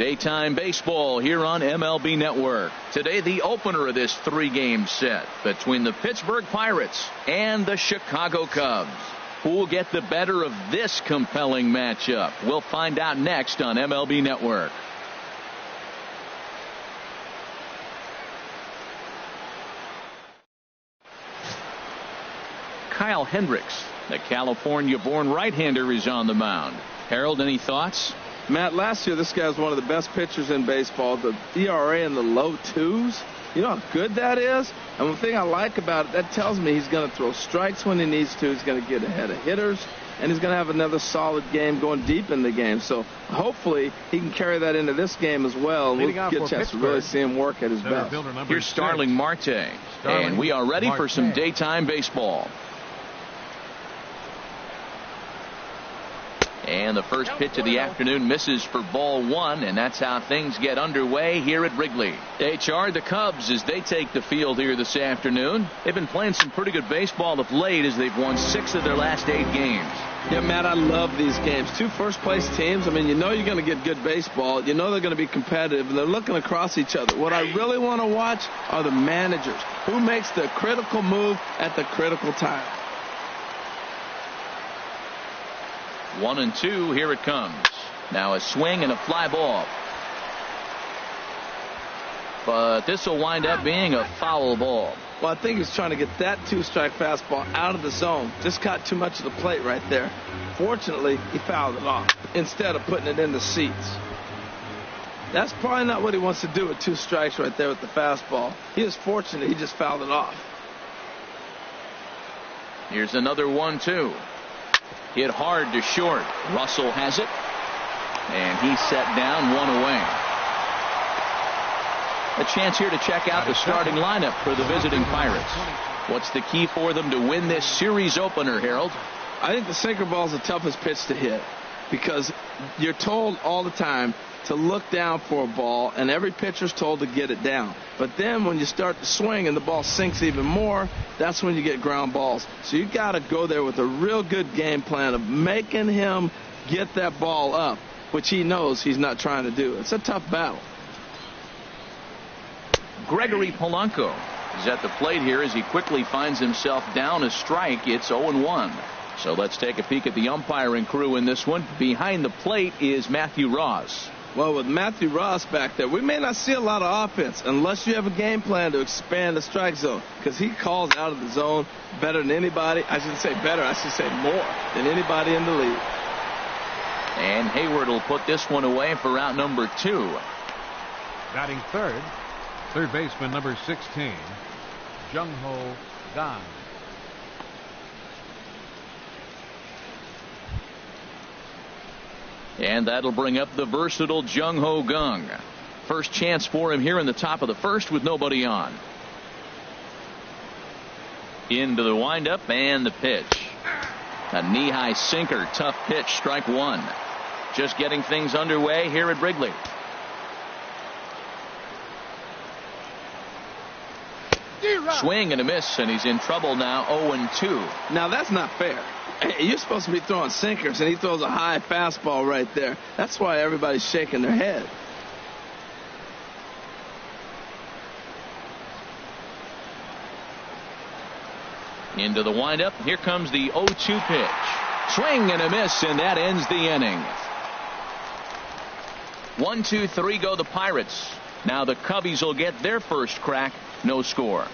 Daytime baseball here on MLB Network. Today, the opener of this 3-game set between the Pittsburgh Pirates and the Chicago Cubs. Who will get the better of this compelling matchup? We'll find out next on MLB Network. Kyle Hendricks, the California-born right-hander, is on the mound. Harold, any thoughts? Matt, last year this guy was one of the best pitchers in baseball. The ERA in the low 2s. You know how good that is? And one thing I like about it, that tells me he's going to throw strikes when he needs to. He's going to get ahead of hitters. And he's going to have another solid game going deep in the game. So hopefully he can carry that into this game as well. And we'll get a chance to really see him work at his best. Here's Starling Marte. And we are ready for some daytime baseball. And the first pitch of the afternoon misses for ball 1, and that's how things get underway here at Wrigley. HR, the Cubs, as they take the field here this afternoon. They've been playing some pretty good baseball of late as they've won 6 of their last 8 games. Yeah, Matt, I love these games. 2 first-place teams. I mean, you know you're going to get good baseball. You know they're going to be competitive, and they're looking across each other. What I really want to watch are the managers. Who makes the critical move at the critical time? 1-2, here it comes. Now a swing and a fly ball. But this will wind up being a foul ball. Well, I think he's trying to get that 2-strike fastball out of the zone. Just caught too much of the plate right there. Fortunately, he fouled it off instead of putting it in the seats. That's probably not what he wants to do with 2 strikes right there with the fastball. He is fortunate he just fouled it off. Here's another 1-2. Hit hard to short. Russell has it. And he's set down, 1 away. A chance here to check out the starting lineup for the visiting Pirates. What's the key for them to win this series opener, Harold? I think the sinker ball is the toughest pitch to hit because you're told all the time to look down for a ball, and every pitcher's told to get it down. But then when you start to swing and the ball sinks even more, that's when you get ground balls. So you got to go there with a real good game plan of making him get that ball up, which he knows he's not trying to do. It's a tough battle. Gregory Polanco is at the plate here as he quickly finds himself down a strike. It's 0-1. So let's take a peek at the umpiring crew in this one. Behind the plate is Matthew Ross. Well, with Matthew Ross back there, we may not see a lot of offense unless you have a game plan to expand the strike zone, because he calls out of the zone better than anybody. I shouldn't say better, I should say more than anybody in the league. And Hayward will put this one away for out number 2. Batting third baseman number 16, Jung-Ho Kang. And that'll bring up the versatile Jung-Ho Kang. First chance for him here in the top of the first with nobody on. Into the windup and the pitch. A knee-high sinker, tough pitch, strike 1. Just getting things underway here at Wrigley. Swing and a miss, and he's in trouble now, 0-2. Now that's not fair. Hey, you're supposed to be throwing sinkers, and he throws a high fastball right there. That's why everybody's shaking their head. Into the windup. Here comes the 0-2 pitch. Swing and a miss, and that ends the inning. 1, 2, 3 go the Pirates. Now the Cubbies will get their first crack. No score.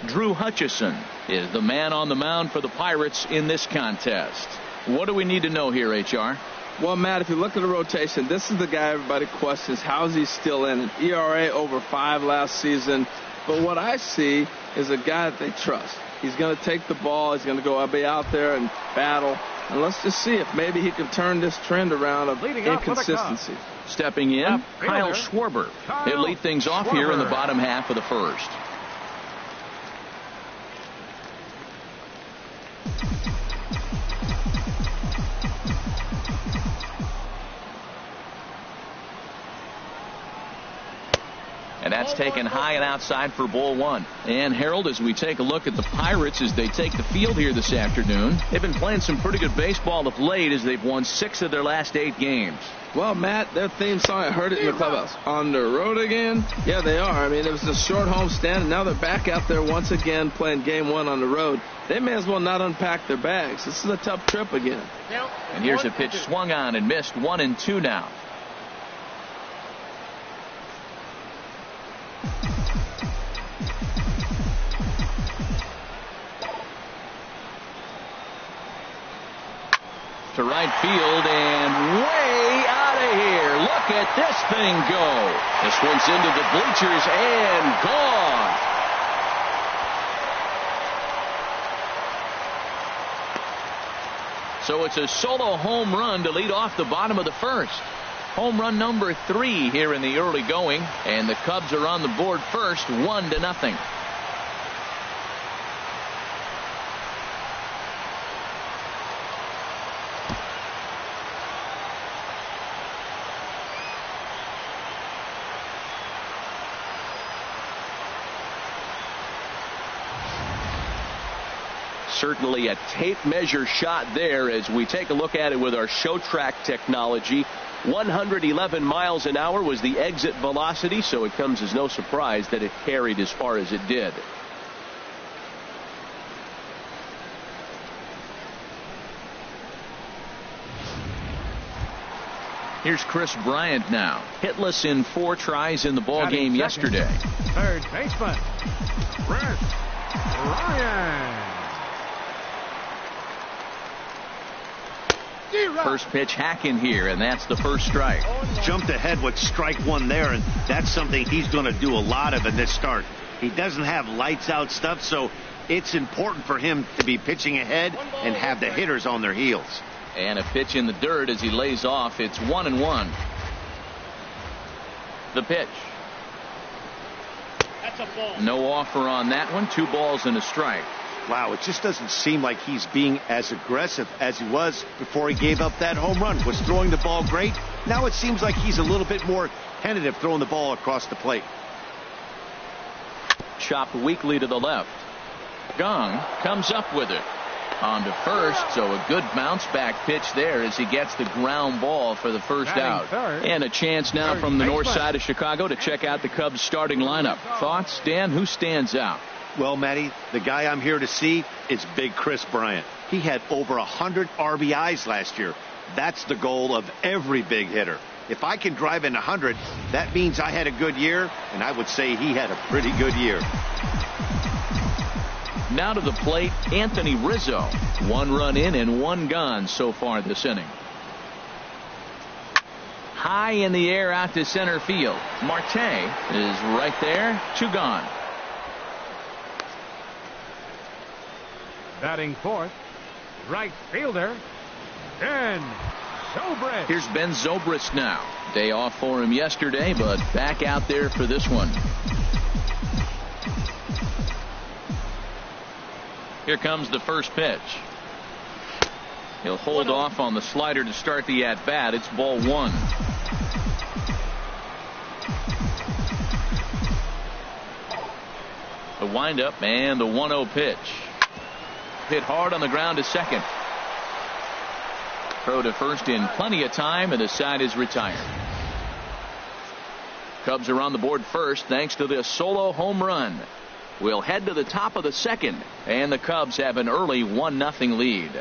Drew Hutchison is the man on the mound for the Pirates in this contest. What do we need to know here, HR? Well, Matt, if you look at the rotation, this is the guy everybody questions. How is he still in? An ERA over 5 last season. But what I see is a guy that they trust. He's going to take the ball. He's going to go be out there and battle. And let's just see if maybe he can turn this trend around of inconsistency. Stepping in, Kyle Schwarber. He'll lead things off here in the bottom half of the first. And that's taken high and outside for ball one. And Harold, as we take a look at the Pirates as they take the field here this afternoon, they've been playing some pretty good baseball of late as they've won 6 of their last 8 games. Well, Matt, their theme song, I heard it in the clubhouse. On the road again? Yeah, they are. I mean, it was a short homestand, and now they're back out there once again playing game 1 on the road. They may as well not unpack their bags. This is a tough trip again. And here's a pitch swung on and missed. 1-2 now. To right field and way out of here. Look at this thing go. This one's into the bleachers and gone. So it's a solo home run to lead off the bottom of the first. Home run number 3 here in the early going, and the Cubs are on the board first, 1-0. Certainly a tape measure shot there as we take a look at it with our show track technology. 111 miles an hour was the exit velocity, so it comes as no surprise that it carried as far as it did. Here's Chris Bryant now, hitless in 4 tries in the ball game yesterday. Third baseman, Chris Bryant. First pitch hacking here, and that's the first strike. Jumped ahead with strike 1 there, and that's something he's going to do a lot of in this start. He doesn't have lights out stuff, so it's important for him to be pitching ahead and have the hitters on their heels. And a pitch in the dirt as he lays off. It's 1-1. The pitch. That's a ball. No offer on that one. 2 balls and a strike. Wow, it just doesn't seem like he's being as aggressive as he was before he gave up that home run. Was throwing the ball great. Now it seems like he's a little bit more tentative throwing the ball across the plate. Chopped weakly to the left. Gong comes up with it. On to first, so a good bounce back pitch there as he gets the ground ball for the first out. Third. And a chance now from the north side of Chicago to check out the Cubs starting lineup. Thoughts, Dan? Who stands out? Well, Matty, the guy I'm here to see is big Chris Bryant. He had over 100 RBIs last year. That's the goal of every big hitter. If I can drive in 100, that means I had a good year, and I would say he had a pretty good year. Now to the plate, Anthony Rizzo. 1 run in and 1 gone so far this inning. High in the air out to center field. Marte is right there. 2 gone. Batting fourth, right fielder, Ben Zobrist. Here's Ben Zobrist now. Day off for him yesterday, but back out there for this one. Here comes the first pitch. He'll hold off on the slider to start the at-bat. It's ball 1. The windup and the 1-0 pitch. Hit hard on the ground to second. Throw to first in plenty of time, and the side is retired. Cubs are on the board first thanks to this solo home run. We'll head to the top of the second, and the Cubs have an early 1-0 lead.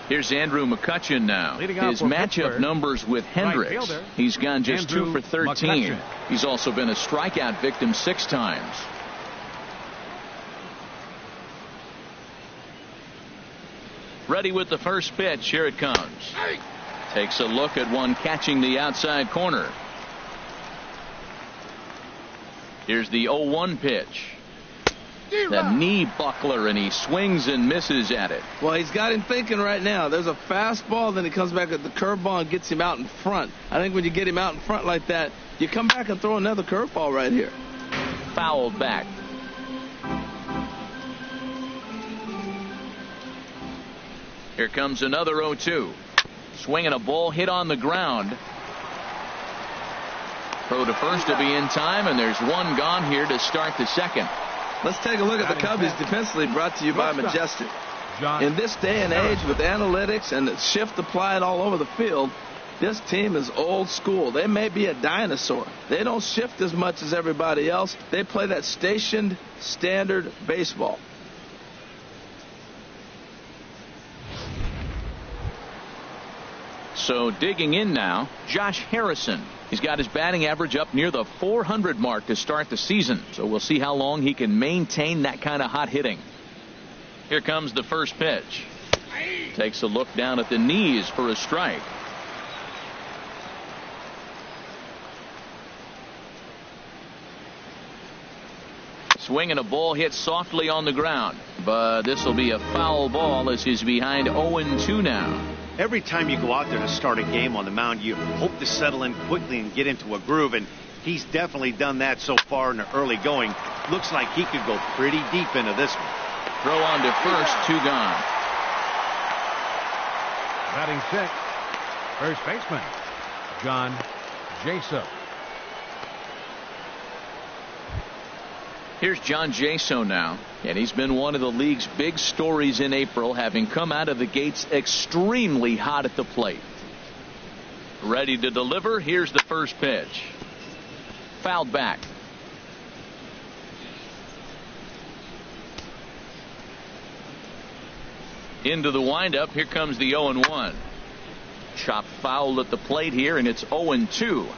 Here's Andrew McCutchen now. His matchup numbers with Hendricks. He's gone just 2 for 13. He's also been a strikeout victim 6 times. Ready with the first pitch. Here it comes. Takes a look at one catching the outside corner. Here's the 0-1 pitch. The knee buckler, and he swings and misses at it. Well, he's got him thinking right now. There's a fastball, then he comes back at the curveball and gets him out in front. I think when you get him out in front like that, you come back and throw another curveball right here. Fouled back. Here comes another 0-2. Swinging a ball hit on the ground. Throw to first to be in time, and there's one gone here to start the second. Let's take a look at the Cubbies defensively, brought to you by Majestic. In this day and age with analytics and the shift applied all over the field, this team is old school. They may be a dinosaur. They don't shift as much as everybody else. They play that stationed standard baseball. So digging in now, Josh Harrison. He's got his batting average up near the 400 mark to start the season. So we'll see how long he can maintain that kind of hot hitting. Here comes the first pitch. Takes a look down at the knees for a strike. Swinging a ball hit softly on the ground. But this will be a foul ball as he's behind 0-2 now. Every time you go out there to start a game on the mound, you hope to settle in quickly and get into a groove, and he's definitely done that so far in the early going. Looks like he could go pretty deep into this one. Throw on to first, 2 gone. Batting sixth, first baseman, John Jaso. Here's John Jaso now, and he's been one of the league's big stories in April, having come out of the gates extremely hot at the plate. Ready to deliver. Here's the first pitch. Fouled back. Into the windup. Here comes the 0-1. Chopped foul at the plate here, and it's 0-2.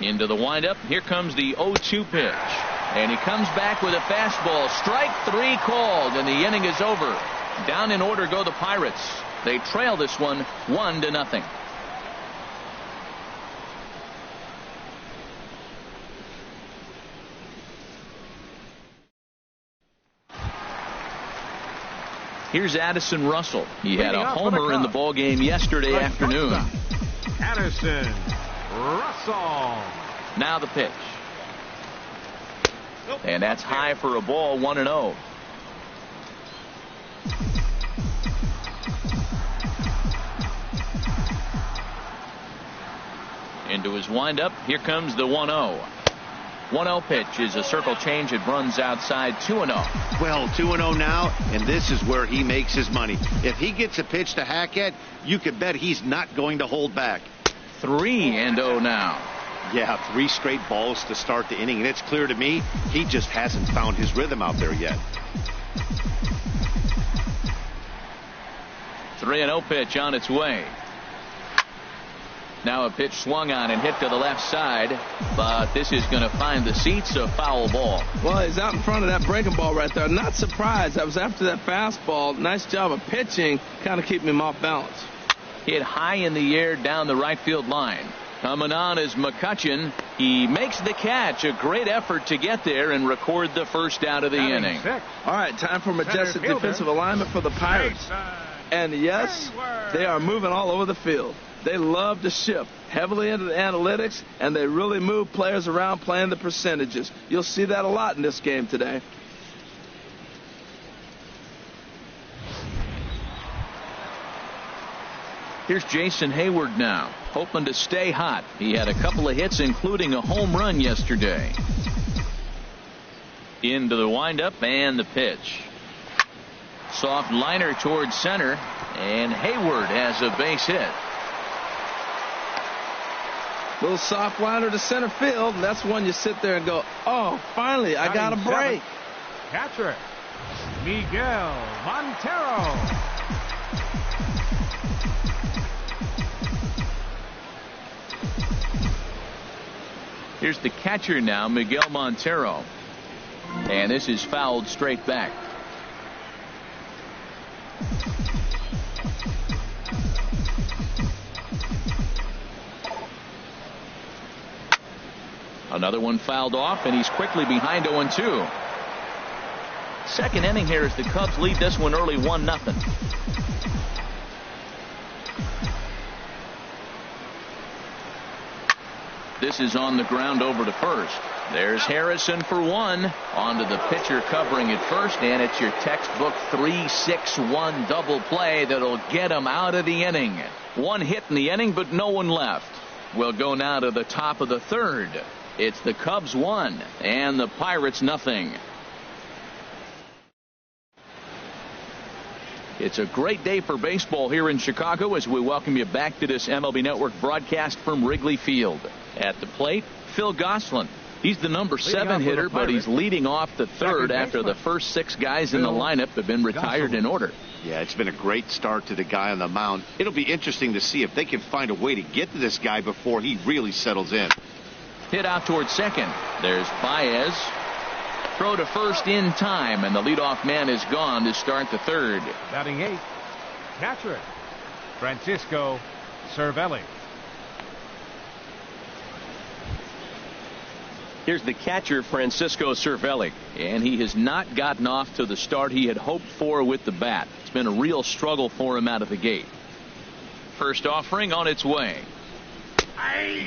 Into the windup. Here comes the 0-2 pitch. And he comes back with a fastball. Strike 3 called, and the inning is over. Down in order go the Pirates. They trail this one 1-0. Here's Addison Russell. He had a homer in the ballgame yesterday afternoon. Addison Russell. Now the pitch. And that's high for a ball, 1-0. Into his windup. Here comes the 1-0. 1-0 pitch is a circle change. It runs outside. 2-0. Well, 2-0 now, and this is where he makes his money. If he gets a pitch to hack at, you can bet he's not going to hold back. 3-0 now. Yeah, 3 straight balls to start the inning, and it's clear to me he just hasn't found his rhythm out there yet. 3-0 pitch on its way. Now a pitch swung on and hit to the left side, but this is going to find the seats. A foul ball. Well, he's out in front of that breaking ball right there. Not surprised. That was after that fastball. Nice job of pitching, kind of keeping him off balance. Hit high in the air down the right field line. Coming on is McCutcheon. He makes the catch. A great effort to get there and record the first out of the inning. All right, time for majestic defensive alignment for the Pirates. And yes, they are moving all over the field. They love to shift heavily into the analytics, and they really move players around playing the percentages. You'll see that a lot in this game today. Here's Jason Hayward now, hoping to stay hot. He had a couple of hits, including a home run yesterday. Into the windup and the pitch. Soft liner towards center, and Hayward has a base hit. Little soft liner to center field, and that's one you sit there and go, oh, finally, I got a break. Catcher, Miguel Montero. Here's the catcher now, Miguel Montero. And this is fouled straight back. Another one fouled off, and he's quickly behind 0-2. Second inning here as the Cubs lead this one early 1-0. This is on the ground over to first. There's Harrison for one. Onto the pitcher covering at first, and it's your textbook 3-6-1 double play that'll get him out of the inning. One hit in the inning, but no one left. We'll go now to the top of the third. It's the Cubs 1 and the Pirates nothing. It's a great day for baseball here in Chicago as we welcome you back to this MLB Network broadcast from Wrigley Field. At the plate, Phil Gosselin. He's the number 7 hitter, but he's leading off the third after the first 6 guys in the lineup have been retired in order. Yeah, it's been a great start to the guy on the mound. It'll be interesting to see if they can find a way to get to this guy before he really settles in. Hit out towards second. There's Baez. Throw to first in time, and the leadoff man is gone to start the third. Batting 8th, catcher, Francisco Cervelli. Here's the catcher, Francisco Cervelli, and he has not gotten off to the start he had hoped for with the bat. It's been a real struggle for him out of the gate. First offering on its way.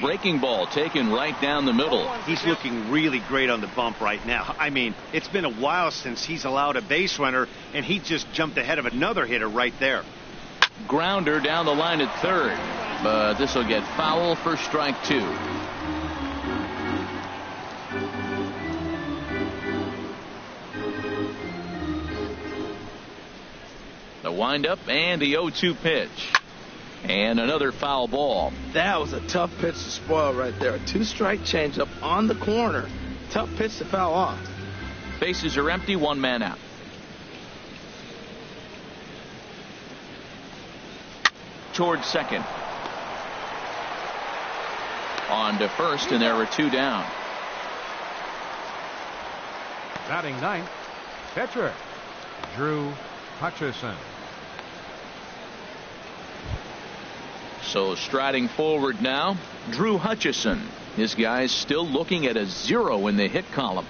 Breaking ball taken right down the middle. He's looking really great on the bump right now. I mean, it's been a while since he's allowed a base runner, and he just jumped ahead of another hitter right there. Grounder down the line at third, but this will get foul for strike 2. The windup and the 0-2 pitch. And another foul ball. That was a tough pitch to spoil right there. A 2-strike changeup on the corner. Tough pitch to foul off. Bases are empty, 1 man out. Towards second. On to first, and there were 2 down. Batting 9th, pitcher, Drew Hutchison. So striding forward now, Drew Hutchison. His guy's still looking at a 0 in the hit column.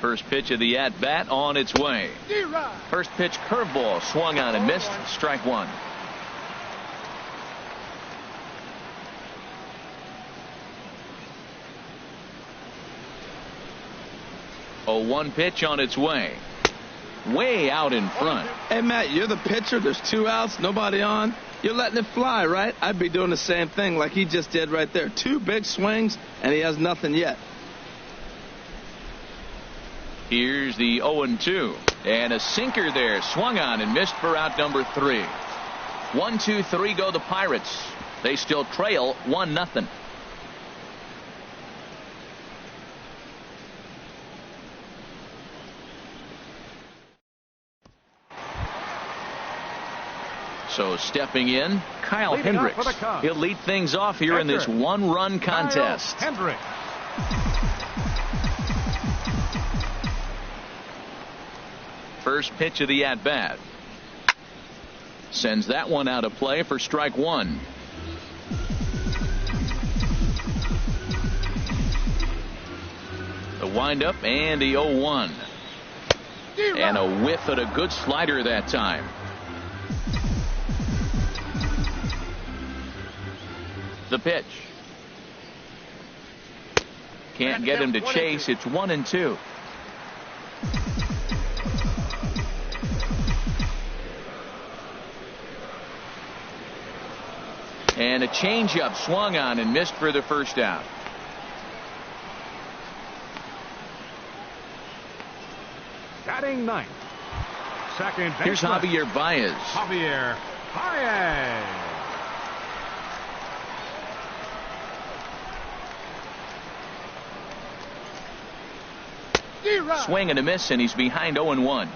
First pitch of the at-bat on its way. First pitch curveball swung on and missed. Strike 1. 0-1 pitch on its way. Way out in front. Hey, Matt, you're the pitcher. There's 2 outs, nobody on. You're letting it fly, right? I'd be doing the same thing like he just did right there. 2 big swings, and he has nothing yet. Here's the 0-2. And a sinker there. Swung on and missed for out number 3. 1-2-3 go the Pirates. They still trail 1-0. So stepping in, Kyle Hendricks. He'll lead things off here in this 1-run contest. Hendricks. First pitch of the at-bat. Sends that one out of play for strike 1. The windup and the 0-1. And a whiff at a good slider that time. The pitch. Can't get him to chase. It's 1-2. And a changeup swung on and missed for the first out. Batting 9th, second baseman. Here's Javier Baez. Javier Baez. Swing and a miss, and he's behind 0-1.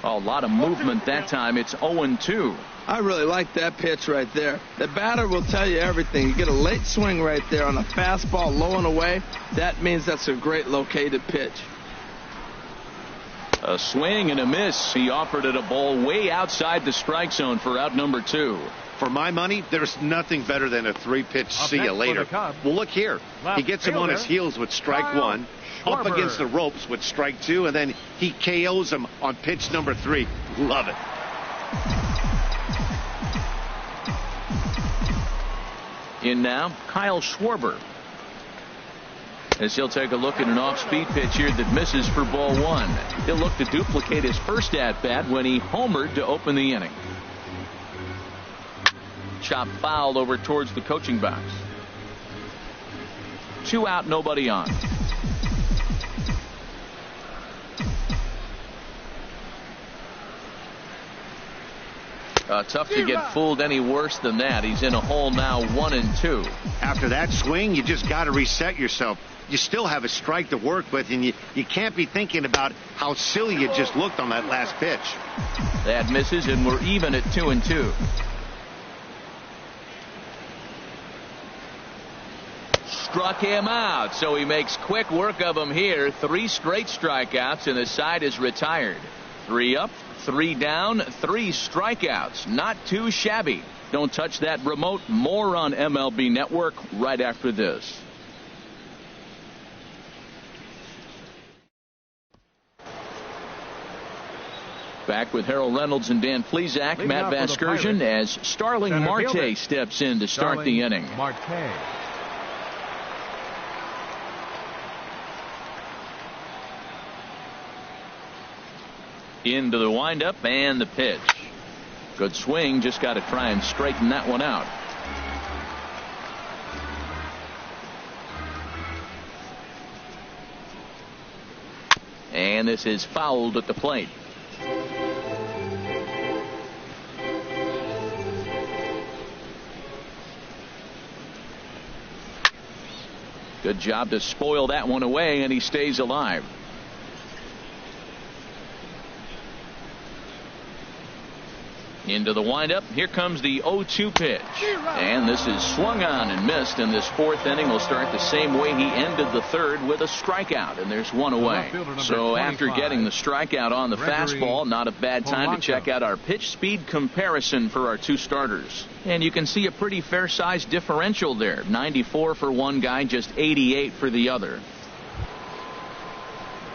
A lot of movement that time. It's 0-2. I really like that pitch right there. The batter will tell you everything. You get a late swing right there on a fastball low and away. That means that's a great located pitch. A swing and a miss. He offered it a ball way outside the strike zone for out number 2. For my money, there's nothing better than a 3-pitch see you later. Well, look here. He gets him on his heels with strike 1. up against the ropes with strike 2, and then he KOs him on pitch number 3. Love it. In now, Kyle Schwarber. As he'll take a look at an off-speed pitch here that misses for ball 1. He'll look to duplicate his first at-bat when he homered to open the inning. Chop fouled over towards the coaching box. 2 out, nobody on. Tough to get fooled any worse than that. He's in a hole now, 1-2. After that swing, you just got to reset yourself. You still have a strike to work with, and you can't be thinking about how silly you just looked on that last pitch. That misses, and we're even at 2-2. Struck him out, so he makes quick work of him here. 3 straight strikeouts, and the side is retired. 3 up, 3 down, 3 strikeouts. Not too shabby. Don't touch that remote. More on MLB Network right after this. Back with Harold Reynolds and Dan Plesac. Matt Vasgersian as Starling Marte steps in to start the inning. Marte. Into the windup and the pitch. Good swing. Just got to try and straighten that one out. And this is fouled at the plate. Good job to spoil that one away, and he stays alive. Into the windup. Here comes the 0-2 pitch. And this is swung on and missed, and this 4th inning will start the same way he ended the 3rd, with a strikeout, and there's 1 away. So after getting the strikeout on the fastball, not a bad time to check out our pitch speed comparison for our 2 starters. And you can see a pretty fair-sized differential there. 94 for one guy, just 88 for the other.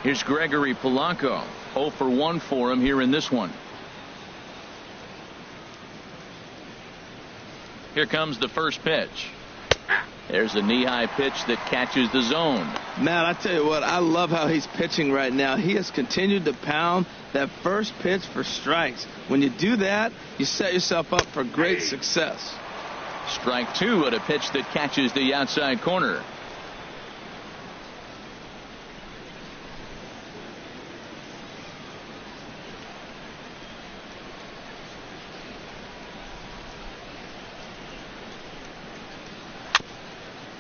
Here's Gregory Polanco. 0 for 1 for him here in this one. Here comes the first pitch. There's a knee-high pitch that catches the zone. Matt, I tell you what, I love how he's pitching right now. He has continued to pound that first pitch for strikes. When you do that, you set yourself up for great success. Strike 2 at a pitch that catches the outside corner.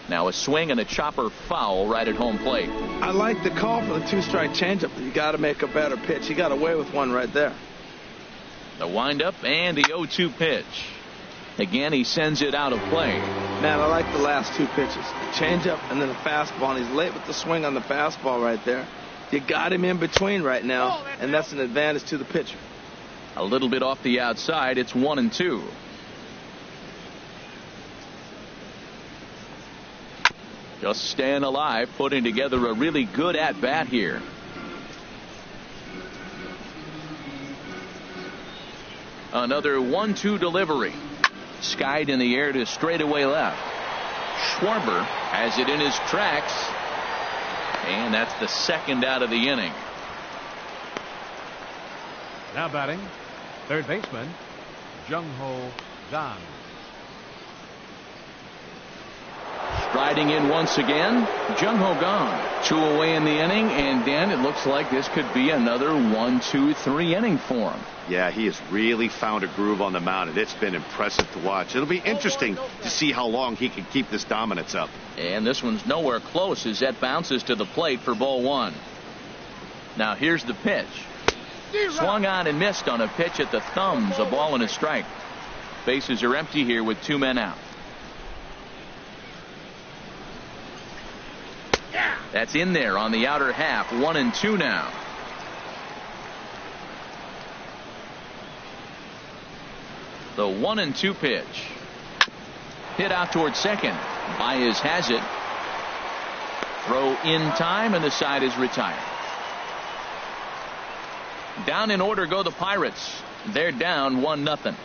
Now a swing and a chopper foul right at home plate. I like the call for the 2-strike changeup. You got to make a better pitch. He got away with one right there. The windup and the 0-2 pitch. Again, he sends it out of play. Man, I like the last 2 pitches. The changeup and then the fastball. And he's late with the swing on the fastball right there. You got him in between right now, and that's an advantage to the pitcher. A little bit off the outside. It's 1-2. Just staying alive, putting together a really good at-bat here. Another 1-2 delivery. Skied in the air to straightaway left. Schwarber has it in his tracks. And that's the 2nd out of the inning. Now batting, 3rd baseman, Jung-Ho Kang. Striding in once again, Jung-Ho Kang. 2 away in the inning, and Dan, it looks like this could be another 1-2-3 inning for him. Yeah, he has really found a groove on the mound, and it's been impressive to watch. It'll be interesting to see how long he can keep this dominance up. And this one's nowhere close as that bounces to the plate for ball 1. Now here's the pitch. Swung on and missed on a pitch at the thumbs, a ball and a strike. Bases are empty here with 2 men out. That's in there on the outer half. 1-2 now. The 1-2 pitch. Hit out towards second. Baez has it. Throw in time, and the side is retired. Down in order go the Pirates. They're down 1-0.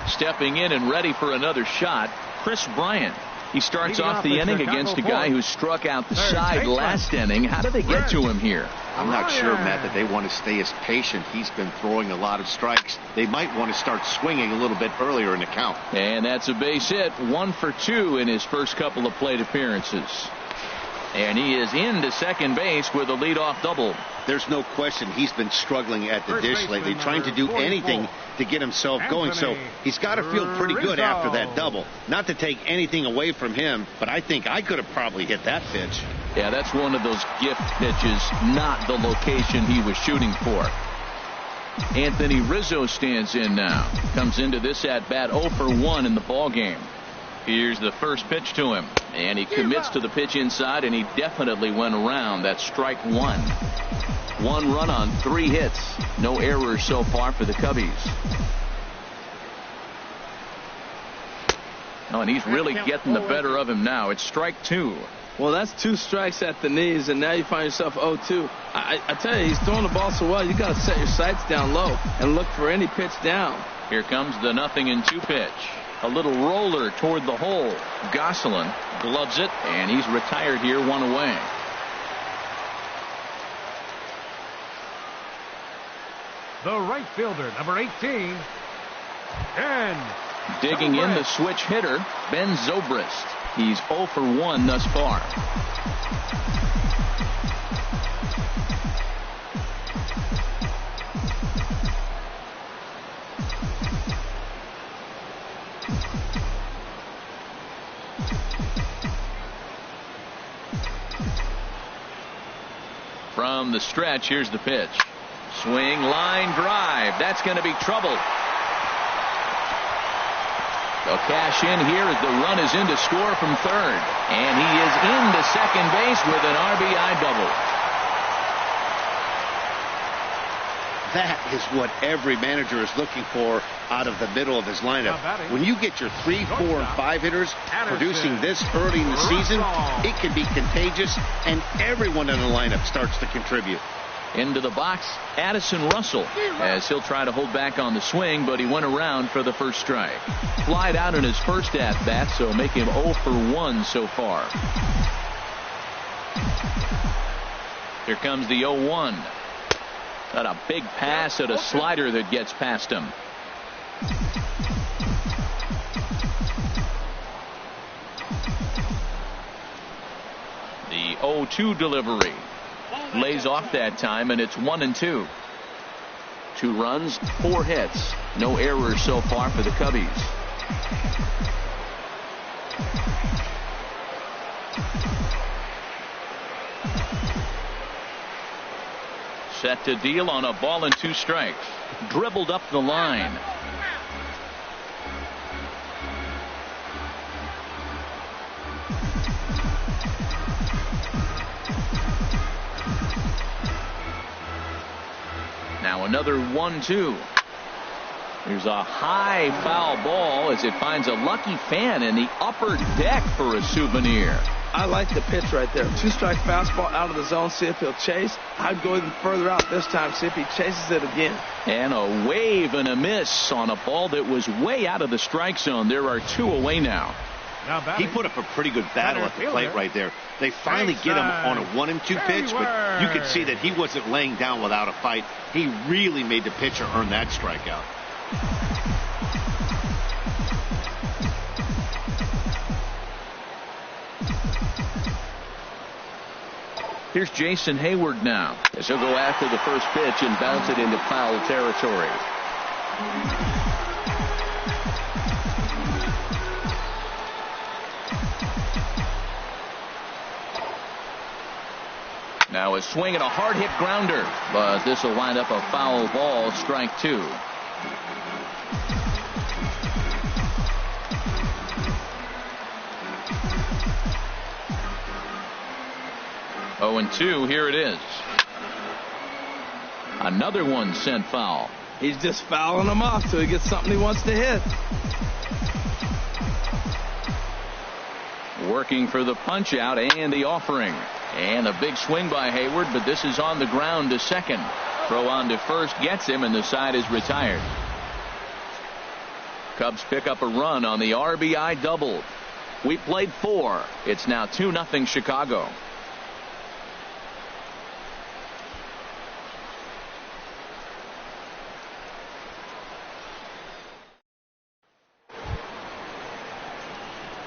Stepping in and ready for another shot, Chris Bryant. He starts off the inning against a guy who struck out the side last inning. How did they get to him here? I'm not sure, Matt, that they want to stay as patient. He's been throwing a lot of strikes. They might want to start swinging a little bit earlier in the count. And that's a base hit. 1 for 2 in his first couple of plate appearances. And he is into second base with a leadoff double. There's no question he's been struggling at the dish lately, trying to do anything to get himself going. So he's got to feel pretty good after that double. Not to take anything away from him, but I think I could have probably hit that pitch. Yeah, that's one of those gift pitches, not the location he was shooting for. Anthony Rizzo stands in now. Comes into this at bat 0 for 1 in the ball game. Here's the first pitch to him, and he commits to the pitch inside, and he definitely went around. That's strike 1. 1 run on 3 hits. No errors so far for the Cubbies. Oh, and he's really getting the better of him now. It's strike 2. Well, that's 2 strikes at the knees, and now you find yourself 0-2. I tell you, he's throwing the ball so well, you got to set your sights down low and look for any pitch down. Here comes the 0-2 pitch. A little roller toward the hole. Gosselin gloves it, and he's retired here, 1 away. The right fielder, number 18. And digging in the switch hitter, Ben Zobrist. He's 0 for 1 thus far. From the stretch, here's the pitch. Swing, line drive. That's going to be trouble. They'll cash in here as the run is in to score from third. And he is into second base with an RBI double. That is what every manager is looking for out of the middle of his lineup. When you get your 3, 4, and 5 hitters producing this early in the season, it can be contagious, and everyone in the lineup starts to contribute. Into the box, Addison Russell, as he'll try to hold back on the swing, but he went around for the first strike. Flied out in his first at-bat, so make him 0 for 1 so far. Here comes the 0-1. Got a big pass at a slider that gets past him. The 0-2 delivery. Lays off that time, and it's 1-2. 2 runs, 4 hits. No errors so far for the Cubbies. Set to deal on a ball and 2 strikes. Dribbled up the line. Now another 1-2. There's a high foul ball as it finds a lucky fan in the upper deck for a souvenir. I like the pitch right there. 2-strike fastball out of the zone. See if he'll chase. I'd go even further out this time. See if he chases it again. And a wave and a miss on a ball that was way out of the strike zone. There are 2 away now. He put up a pretty good battle at the plate right there. They finally get him on a 1 and 2 pitch, but you could see that he wasn't laying down without a fight. He really made the pitcher earn that strikeout. Here's Jason Hayward now, as he'll go after the first pitch and bounce it into foul territory. Now a swing and a hard hit grounder, but this will wind up a foul ball, strike 2. Oh, and 2, here it is. Another one sent foul. He's just fouling them off till he gets something he wants to hit. Working for the punch out and the offering. And a big swing by Hayward, but this is on the ground to second. Throw on to first gets him, and the side is retired. Cubs pick up a run on the RBI double. We played 4. It's now 2-0 Chicago.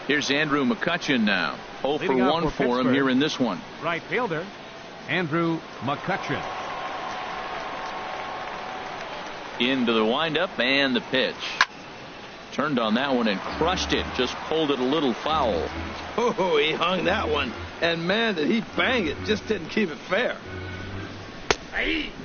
Here's Andrew McCutchen now. 0 for 1 for him here in this one. Right fielder, Andrew McCutchen. Into the windup and the pitch. Turned on that one and crushed it. Just pulled it a little foul. Oh, he hung that one. And, man, did he bang it. Just didn't keep it fair.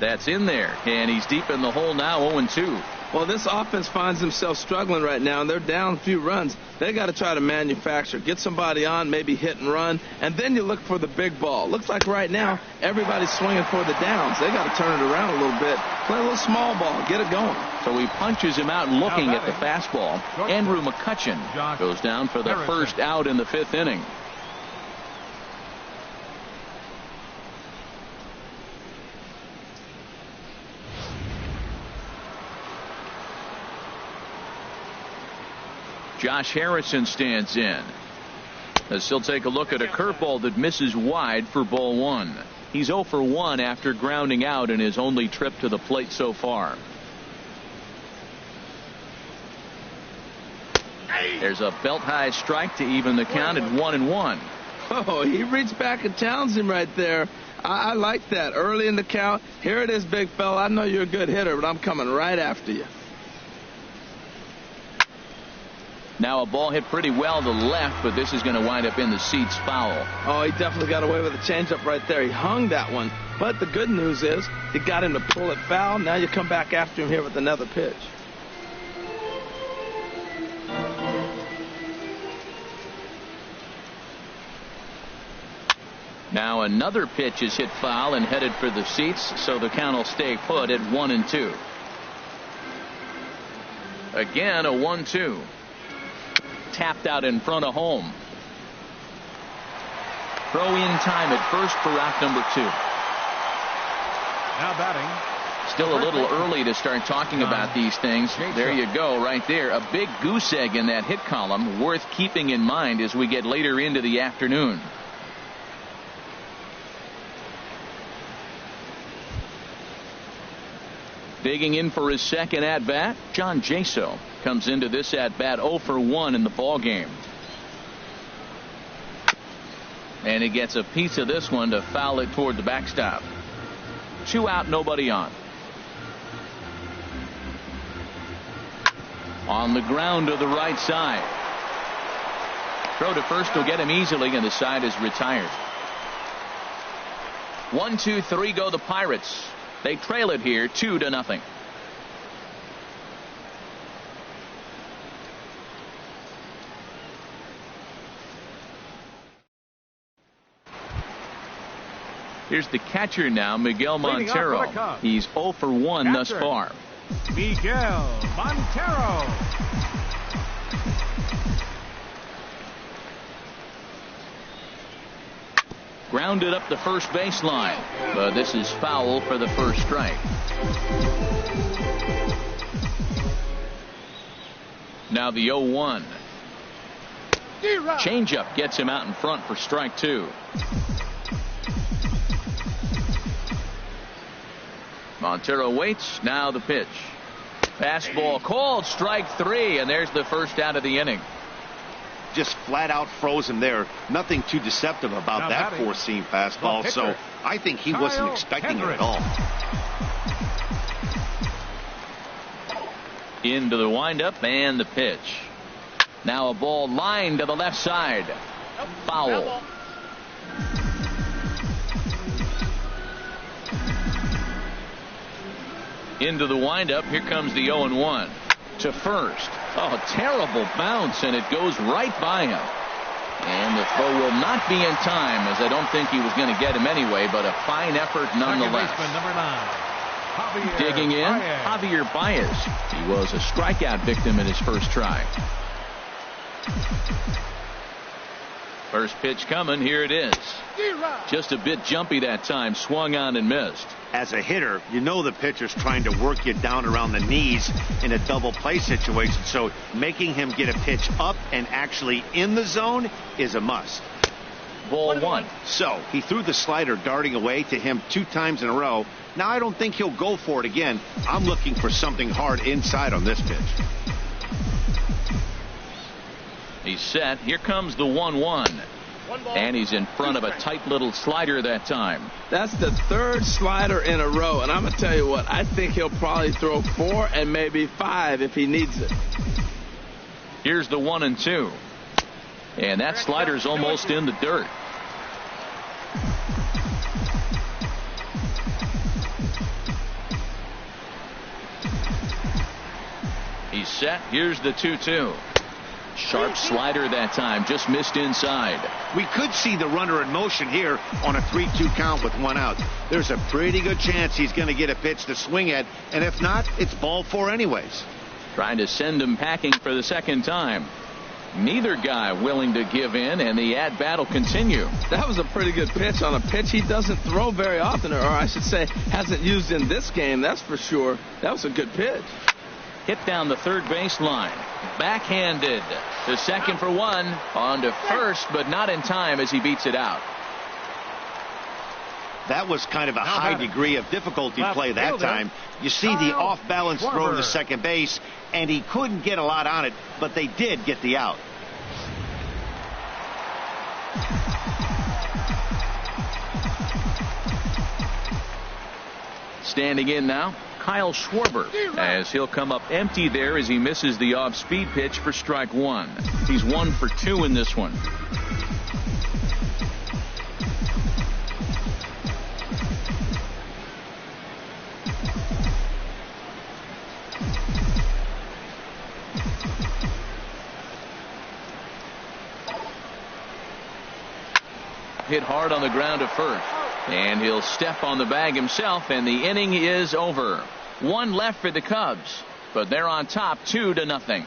That's in there. And he's deep in the hole now, 0-2. Well, this offense finds themselves struggling right now, and they're down a few runs. They got to try to manufacture, get somebody on, maybe hit and run, and then you look for the big ball. Looks like right now everybody's swinging for the downs. They got to turn it around a little bit, play a little small ball, get it going. So he punches him out looking at the fastball. Andrew McCutchen goes down for the first out in the 5th inning. Josh Harrison stands in as he'll take a look at a curveball that misses wide for ball 1. He's 0 for 1 after grounding out in his only trip to the plate so far. There's a belt high strike to even the count at 1-1. Oh, he reached back and challenged him right there. I like that early in the count. Here it is, big fella. I know you're a good hitter, but I'm coming right after you. Now a ball hit pretty well to left, but this is going to wind up in the seats foul. Oh, he definitely got away with a changeup right there. He hung that one. But the good news is he got him to pull it foul. Now you come back after him here with another pitch. Now another pitch is hit foul and headed for the seats, so the count will stay put at 1-2. Again, a 1-2. Tapped out in front of home. Throw in time at first for out number 2. Now batting. Still a little early to start talking about these things. There you go, right there. A big goose egg in that hit column, worth keeping in mind as we get later into the afternoon. Digging in for his second at-bat, John Jaso comes into this at-bat 0 for 1 in the ballgame. And he gets a piece of this one to foul it toward the backstop. 2 out, nobody on. On the ground to the right side. Throw to first will get him easily, and the side is retired. 1, 2, 3 go the Pirates. They trail it here 2-0. Here's the catcher now, Miguel Montero. He's 0 for 1 thus far. Miguel Montero. Grounded up the first baseline, but this is foul for the first strike. Now the 0-1. Changeup gets him out in front for strike 2. Montero waits. Now the pitch. Fastball called, strike 3, and there's the first out of the inning. Just flat out froze him there. Nothing too deceptive about that four-seam fastball, so I think he wasn't expecting it at all. Into the windup and the pitch. Now a ball lined to the left side. Foul. Into the windup. Here comes the 0-1 to first. Oh, terrible bounce, and it goes right by him. And the throw will not be in time, as I don't think he was going to get him anyway, but a fine effort nonetheless. Second baseman, number 9. Digging in, Javier Baez. He was a strikeout victim in his first try. First pitch coming. Here it is. Just a bit jumpy that time. Swung on and missed. As a hitter, you know the pitcher's trying to work you down around the knees in a double play situation. So making him get a pitch up and actually in the zone is a must. Ball one. So he threw the slider darting away to him 2 times in a row. Now I don't think he'll go for it again. I'm looking for something hard inside on this pitch. He's set. Here comes the 1-1. And he's in front of a tight little slider that time. That's the 3rd slider in a row. And I'm going to tell you what, I think he'll probably throw 4 and maybe 5 if he needs it. Here's the 1-2. And that slider's almost in the dirt. He's set. Here's the 2-2. Sharp slider that time. Just missed inside. We could see the runner in motion here on a 3-2 count with 1 out. There's a pretty good chance he's going to get a pitch to swing at. And if not, it's ball 4 anyways. Trying to send him packing for the second time. Neither guy willing to give in, and the at-bat will continue. That was a pretty good pitch on a pitch he doesn't throw very often, or I should say hasn't used in this game, that's for sure. That was a good pitch. Hit down the third base line. Backhanded to second for 1. On to first, but not in time as he beats it out. That was kind of a high degree of difficulty play that time. You see the off-balance throw to second base, and he couldn't get a lot on it, but they did get the out. Standing in now, Kyle Schwarber, as he'll come up empty there as he misses the off-speed pitch for strike 1. He's 1 for 2 in this one. Hit hard on the ground to first. And he'll step on the bag himself, and the inning is over. 1 left for the Cubs, but they're on top 2-0.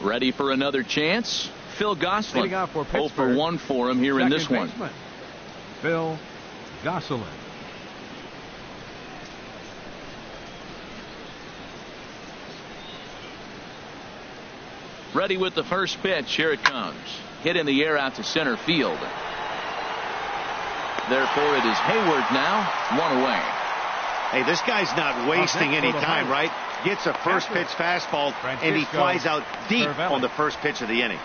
Ready for another chance? Phil Gosselin. 0 for 1 for him here in this one. Phil Gosselin. Ready with the first pitch. Here it comes. Hit in the air out to center field. Therefore, it is Hayward now. 1 away. Hey, this guy's not wasting any time, right? Gets a first pitch fastball, and he flies out deep on the first pitch of the inning.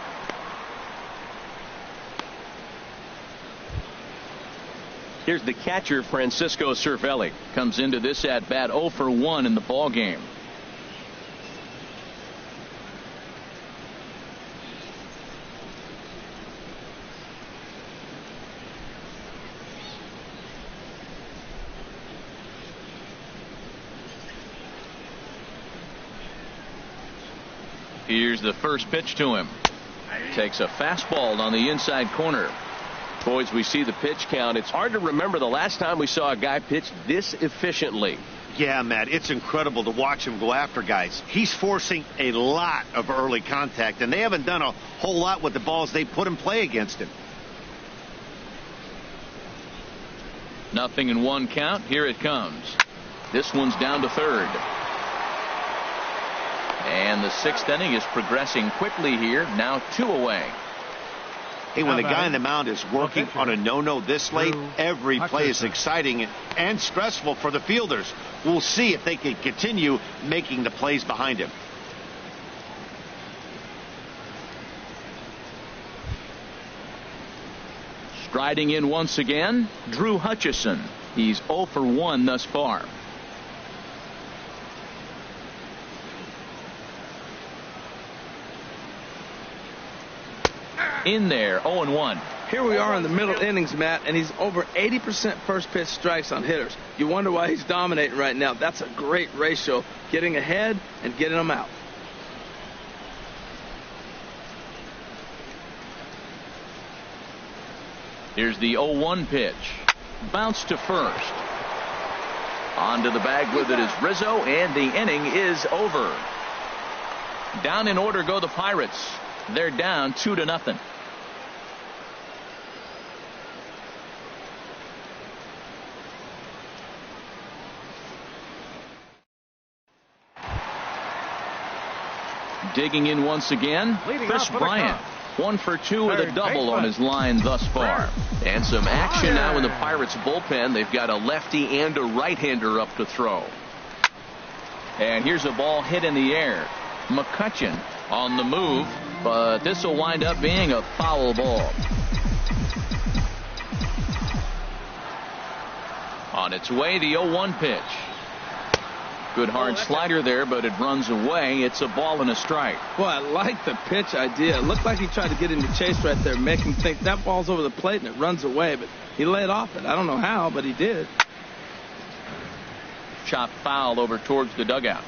Here's the catcher, Francisco Cervelli. Comes into this at bat 0 for 1 in the ball game. Here's the first pitch to him. Takes a fastball on the inside corner. Boys, we see the pitch count. It's hard to remember the last time we saw a guy pitch this efficiently. Yeah, Matt, it's incredible to watch him go after guys. He's forcing a lot of early contact, and they haven't done a whole lot with the balls they put in play against him. 0-1 count. Here it comes. This one's down to third. And the 6th inning is progressing quickly here. Now 2 away. Hey, when the guy on the mound is working on a no-no this late, every play is exciting and stressful for the fielders. We'll see if they can continue making the plays behind him. Striding in once again, Drew Hutchison. He's 0 for 1 thus far. In there, 0-1. Here we are in the middle innings, Matt, and he's over 80% first pitch strikes on hitters. You wonder why he's dominating right now. That's a great ratio, getting ahead and getting them out. Here's the 0-1 pitch. Bounce to first. Onto the bag with it is Rizzo, and the inning is over. Down in order go the Pirates. They're down 2-0. Digging in once again, Chris Bryant. 1 for 2 with a double on his line thus far. And some action now in the Pirates bullpen. They've got a lefty and a right-hander up to throw. And here's a ball hit in the air. McCutchen on the move, but this will wind up being a foul ball. On its way, the 0-1 pitch. Good hard slider there, but it runs away. It's a ball and a strike. Well, I like the pitch idea. It looked like he tried to get into chase right there, make him think that ball's over the plate and it runs away, but he laid off it. I don't know how, but he did. Chopped foul over towards the dugout.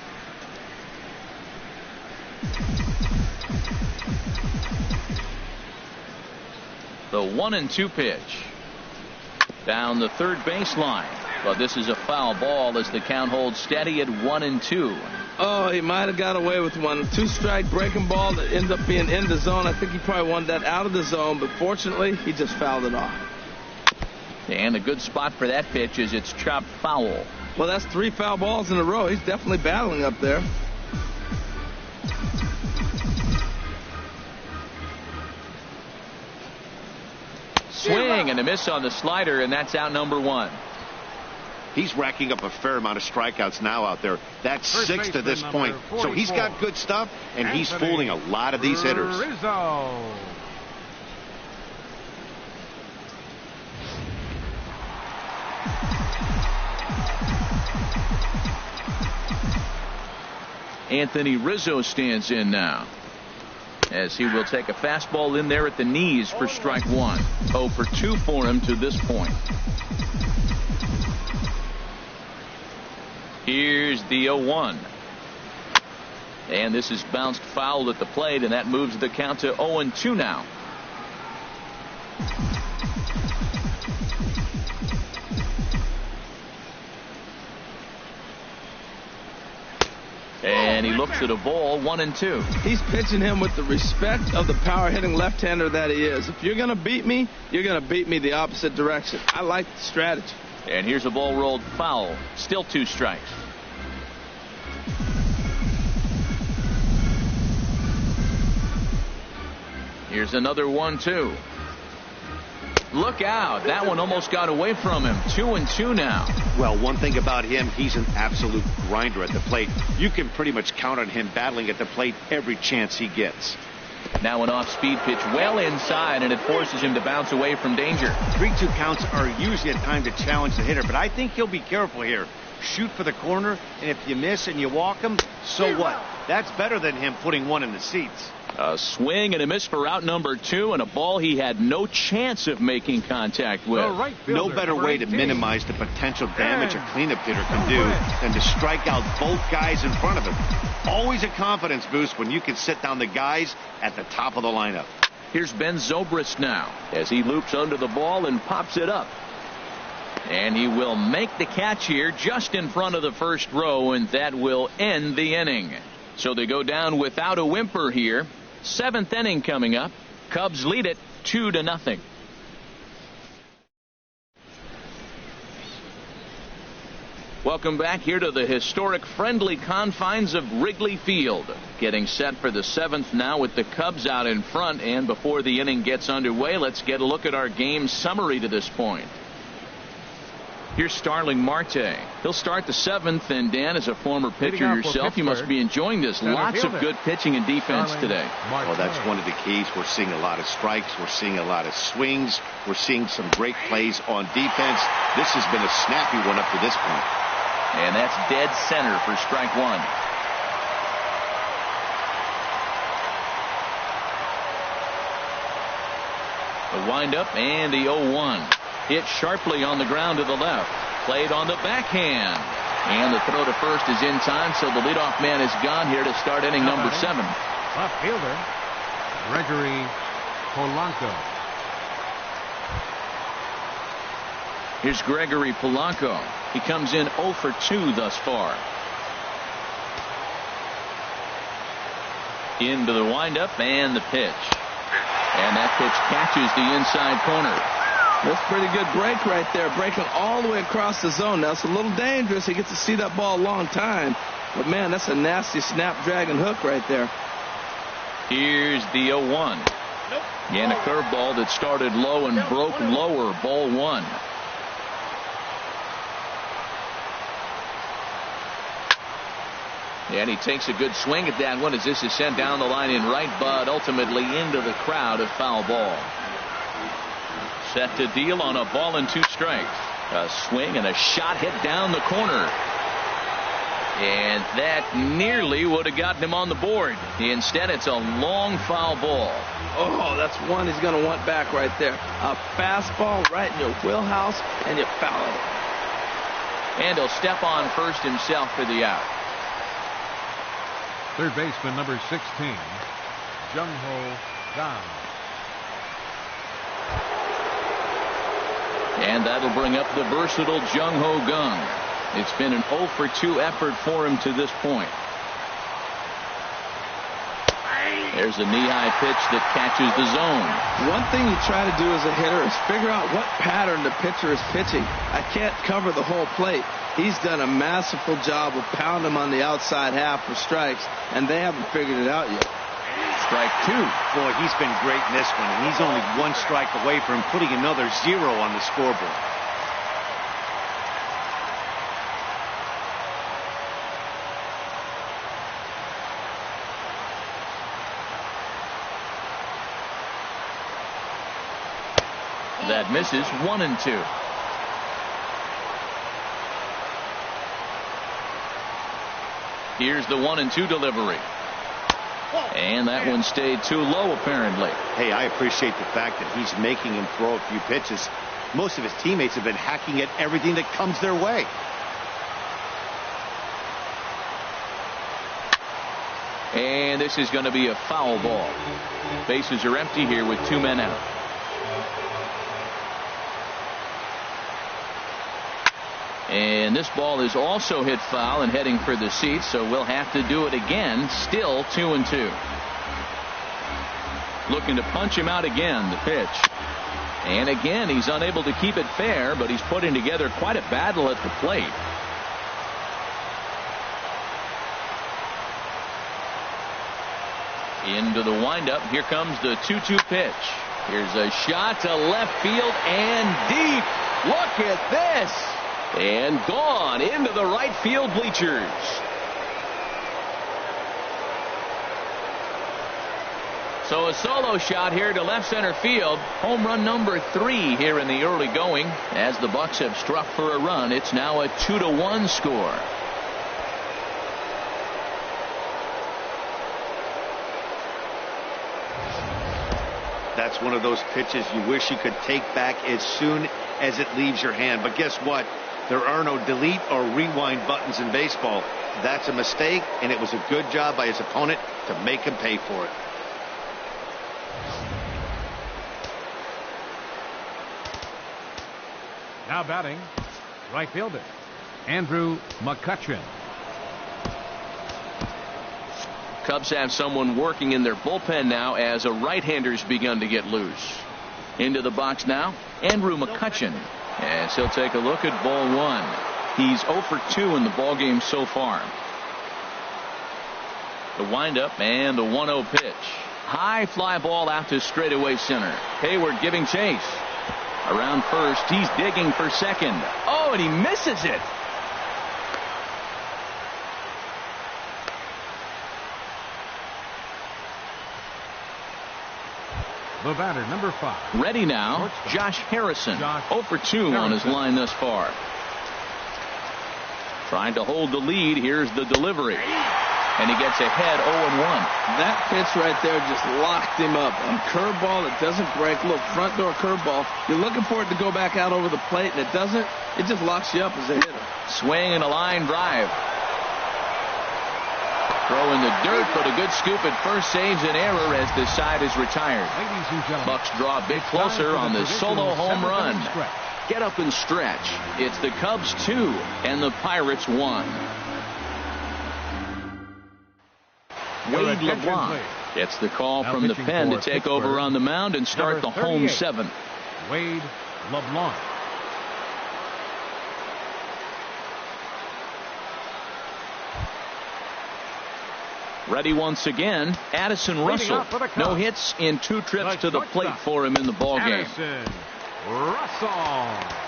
The 1-2 pitch. Down the third baseline. But this is a foul ball as the count holds steady at 1-2. Oh, he might have got away with one. 2-strike breaking ball that ended up being in the zone. I think he probably wanted that out of the zone, but fortunately, he just fouled it off. And a good spot for that pitch is it's chopped foul. Well, that's 3 foul balls in a row. He's definitely battling up there. Swing and a miss on the slider, and that's out number 1. He's racking up a fair amount of strikeouts now out there. That's 6 to this point. So he's got good stuff, and he's fooling a lot of these hitters. Rizzo. Anthony Rizzo stands in now, as he will take a fastball in there at the knees for strike 1. 0 for 2 for him to this point. Here's the 0-1. And this is bounced foul at the plate, and that moves the count to 0-2 now. And he looks at a ball, 1-2. He's pitching him with the respect of the power-hitting left-hander that he is. If you're going to beat me, you're going to beat me the opposite direction. I like the strategy. And here's a ball rolled foul. Still 2 strikes. Here's another 1-2. Look out. That one almost got away from him. 2-2 now. Well, one thing about him, he's an absolute grinder at the plate. You can pretty much count on him battling at the plate every chance he gets. Now an off-speed pitch well inside, and it forces him to bounce away from danger. 3-2 counts are usually a time to challenge the hitter, but I think he'll be careful here. Shoot for the corner, and if you miss and you walk him, so what? That's better than him putting one in the seats. A swing and a miss for out number 2, and a ball he had no chance of making contact with. No better way to minimize the potential damage a cleanup hitter can do than to strike out both guys in front of him. Always a confidence boost when you can sit down the guys at the top of the lineup. Here's Ben Zobrist now as he loops under the ball and pops it up. And he will make the catch here just in front of the first row, and that will end the inning. So they go down without a whimper here. 7th inning coming up. Cubs lead it 2-0. Welcome back here to the historic friendly confines of Wrigley Field. Getting set for the 7th now with the Cubs out in front. And before the inning gets underway, let's get a look at our game summary to this point. Here's Starling Marte. He'll start the 7th, and Dan, as a former pitcher yourself, you must be enjoying this. Lots of good pitching and defense today. Well, that's one of the keys. We're seeing a lot of strikes. We're seeing a lot of swings. We're seeing some great plays on defense. This has been a snappy one up to this point. And that's dead center for strike 1. The windup and the 0-1. Hit sharply on the ground to the left. Played on the backhand. And the throw to first is in time, so the leadoff man is gone here to start inning number 7. Left fielder, Gregory Polanco. Here's Gregory Polanco. He comes in 0 for 2 thus far. Into the windup and the pitch. And that pitch catches the inside corner. That's a pretty good break right there, breaking all the way across the zone. Now, it's a little dangerous. He gets to see that ball a long time. But, man, that's a nasty snapdragon hook right there. Here's the 0-1. And a curveball that started low and broke lower. Ball 1. And he takes a good swing at that one as this is sent down the line in right, but ultimately into the crowd, a foul ball. Set to deal on a ball and 2 strikes. A swing and a shot hit down the corner. And that nearly would have gotten him on the board. Instead, it's a long foul ball. Oh, that's one he's going to want back right there. A fastball right in your wheelhouse, and you foul it. And he'll step on first himself for the out. Third baseman number 16, Jung-Ho Kang. And that'll bring up the versatile Jung-Ho Kang. It's been an 0 for 2 effort for him to this point. There's a knee-high pitch that catches the zone. One thing you try to do as a hitter is figure out what pattern the pitcher is pitching. I can't cover the whole plate. He's done a masterful job of pounding him on the outside half for strikes, and they haven't figured it out yet. Strike 2. Boy, he's been great in this one, and he's only 1 strike away from putting another 0 on the scoreboard. That misses. 1-2. Here's the 1-2 delivery. And that one stayed too low, apparently. Hey, I appreciate the fact that he's making him throw a few pitches. Most of his teammates have been hacking at everything that comes their way. And this is going to be a foul ball. Bases are empty here with 2 men out. And this ball is also hit foul and heading for the seats, so we'll have to do it again. Still 2-2. Looking to punch him out again, the pitch. And again, he's unable to keep it fair, but he's putting together quite a battle at the plate. Into the windup. Here comes the 2-2 pitch. Here's a shot to left field and deep. Look at this. And gone into the right field bleachers. So a solo shot here to left center field. Home run number 3 here in the early going. As the Bucks have struck for a run, it's now a 2-1 score. That's one of those pitches you wish you could take back as soon as it leaves your hand. But guess what? There are no delete or rewind buttons in baseball. That's a mistake, and it was a good job by his opponent to make him pay for it. Now batting, right fielder, Andrew McCutchen. Cubs have someone working in their bullpen now as a right-hander's begun to get loose. Into the box now, Andrew McCutchen. As he'll take a look at ball 1. He's 0 for 2 in the ballgame so far. The windup and the 1-0 pitch. High fly ball out to straightaway center. Hayward giving chase. Around first, he's digging for second. Oh, and he misses it. The batter, number 5. Ready now, Josh Harrison. 0 for 2 on his line thus far. Trying to hold the lead. Here's the delivery. And he gets ahead 0-1. That pitch right there just locked him up. A curveball that doesn't break. Look, front door curveball. You're looking for it to go back out over the plate, and it doesn't. It just locks you up as a hitter. Swing and a line drive. Throw in the dirt, but a good scoop at first saves an error as this side is retired. Ladies and gentlemen, Bucks draw a bit closer on the solo home run. get up and stretch. It's the Cubs 2 and the Pirates 1. Wade LeBlanc gets the call from the pen to take over on the mound and start the home 7th. Wade LeBlanc. Ready once again, Addison Russell. No hits in 2 trips to the plate for him in the ballgame. Addison Russell.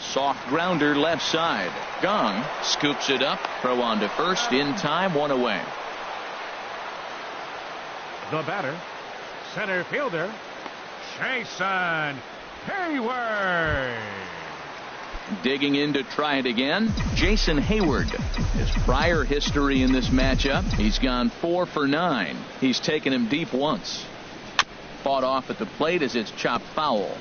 Soft grounder left side. Gong scoops it up. Throw on to first in time. 1 away. The batter, center fielder, Jason Hayward. Digging in to try it again, Jason Hayward. His prior history in this matchup, he's gone 4 for 9. He's taken him deep once. Fought off at the plate as it's chopped foul.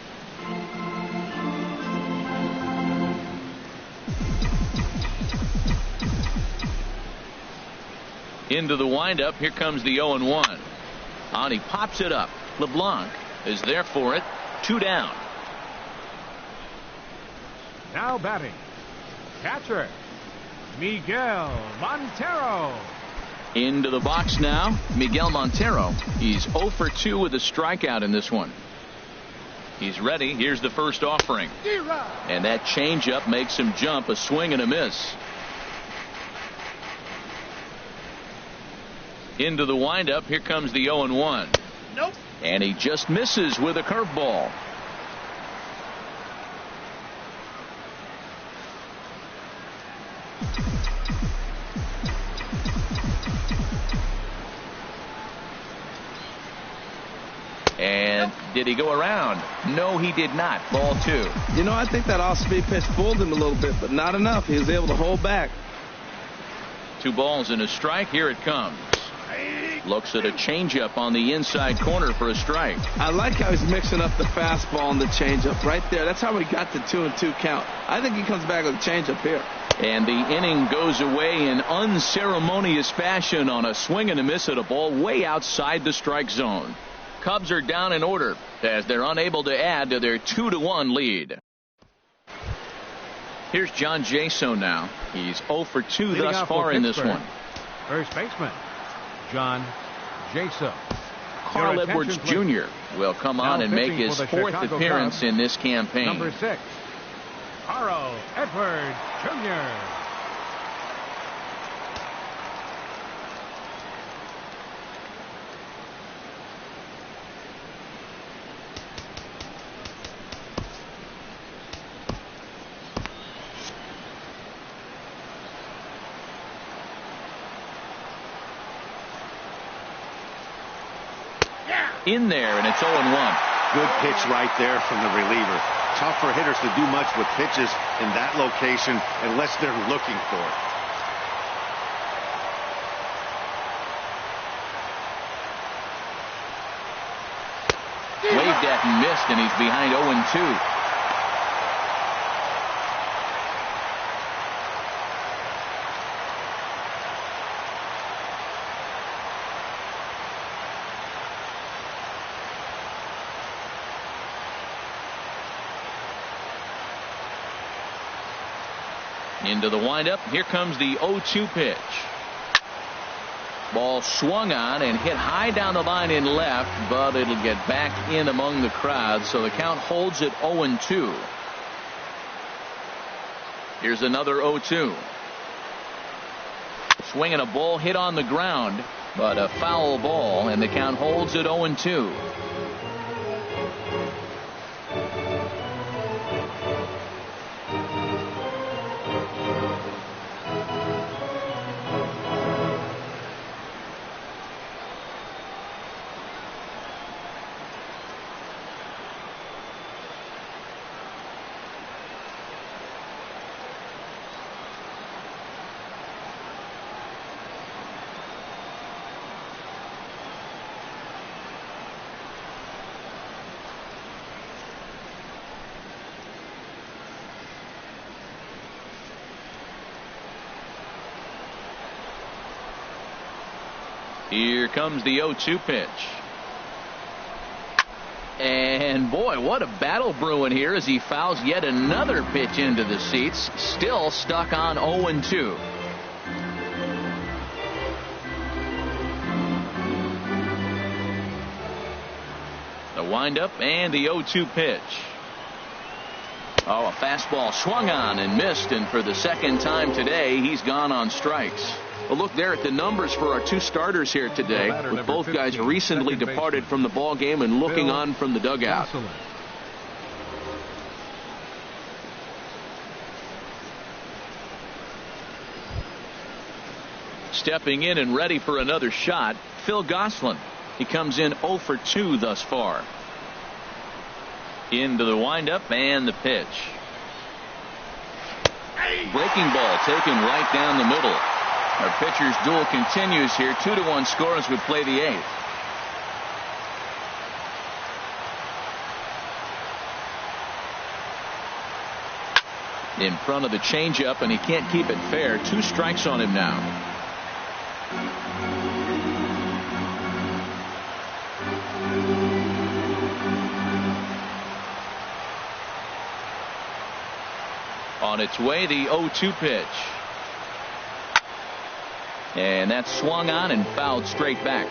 Into the windup. Here comes the 0-1. On, he pops it up. LeBlanc is there for it. 2 down. Now batting, catcher Miguel Montero. Into the box now, Miguel Montero. He's 0 for 2 with a strikeout in this one. He's ready. Here's the first offering. And that changeup makes him jump. A swing and a miss. Into the windup. Here comes the 0-1. Nope. And he just misses with a curveball. And did he go around? No, he did not. Ball 2. You know, I think that off-speed pitch fooled him a little bit, but not enough. He was able to hold back. 2 balls and a strike. Here it comes. Looks at a changeup on the inside corner for a strike. I like how he's mixing up the fastball and the changeup right there. That's how he got the 2-2 count. I think he comes back with a changeup here. And the inning goes away in unceremonious fashion on a swing and a miss at a ball way outside the strike zone. Cubs are down in order as they're unable to add to their 2-1 lead. Here's John Jaso now. He's 0 for 2 thus far in this one. First baseman John Jaso. Carl Edwards Jr. will come on and make his 4th appearance in this campaign. Number 6, Carl Edwards Jr. In there, and it's 0-1. Good pitch right there from the reliever. Tough for hitters to do much with pitches in that location unless they're looking for it. Waved at and missed, and he's behind 0-2. Into the windup. Here comes the 0-2 pitch. Ball swung on and hit high down the line in left, but it'll get back in among the crowd, so the count holds at 0-2. Here's another 0-2. Swinging a ball hit on the ground, but a foul ball, and the count holds at 0-2. Here comes the 0-2 pitch. And boy, what a battle brewing here as he fouls yet another pitch into the seats. Still stuck on 0-2. The windup and the 0-2 pitch. Oh, a fastball swung on and missed, and for the second time today, he's gone on strikes. A look there at the numbers for our two starters here today, with both guys recently departed from the ball game and looking on from the dugout. Stepping in and ready for another shot, Phil Gosselin. He comes in 0 for 2 thus far. Into the windup and the pitch. Breaking ball taken right down the middle. Our pitcher's duel continues here. 2-1 score as we play the 8th. In front of the changeup, and he can't keep it fair. 2 strikes on him now. On its way, the 0-2 pitch. And that's swung on and fouled straight back.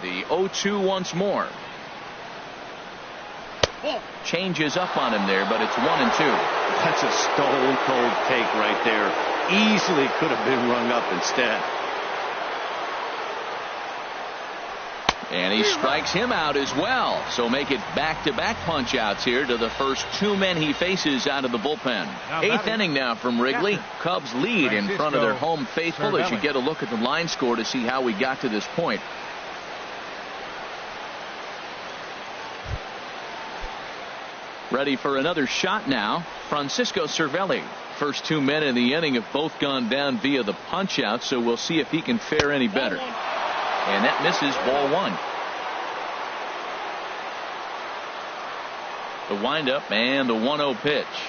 The 0-2 once more. Changes up on him there, but it's 1-2. That's a stone cold take right there. Easily could have been rung up instead. And he strikes him out as well. So make it back-to-back punch outs here to the first 2 men he faces out of the bullpen. 8th inning now from Wrigley. Cubs lead in front of their home faithful as you get a look at the line score to see how we got to this point. Ready for another shot now, Francisco Cervelli. First 2 men in the inning have both gone down via the punch out, so we'll see if he can fare any better. And that misses, ball 1. The windup and the 1-0 pitch.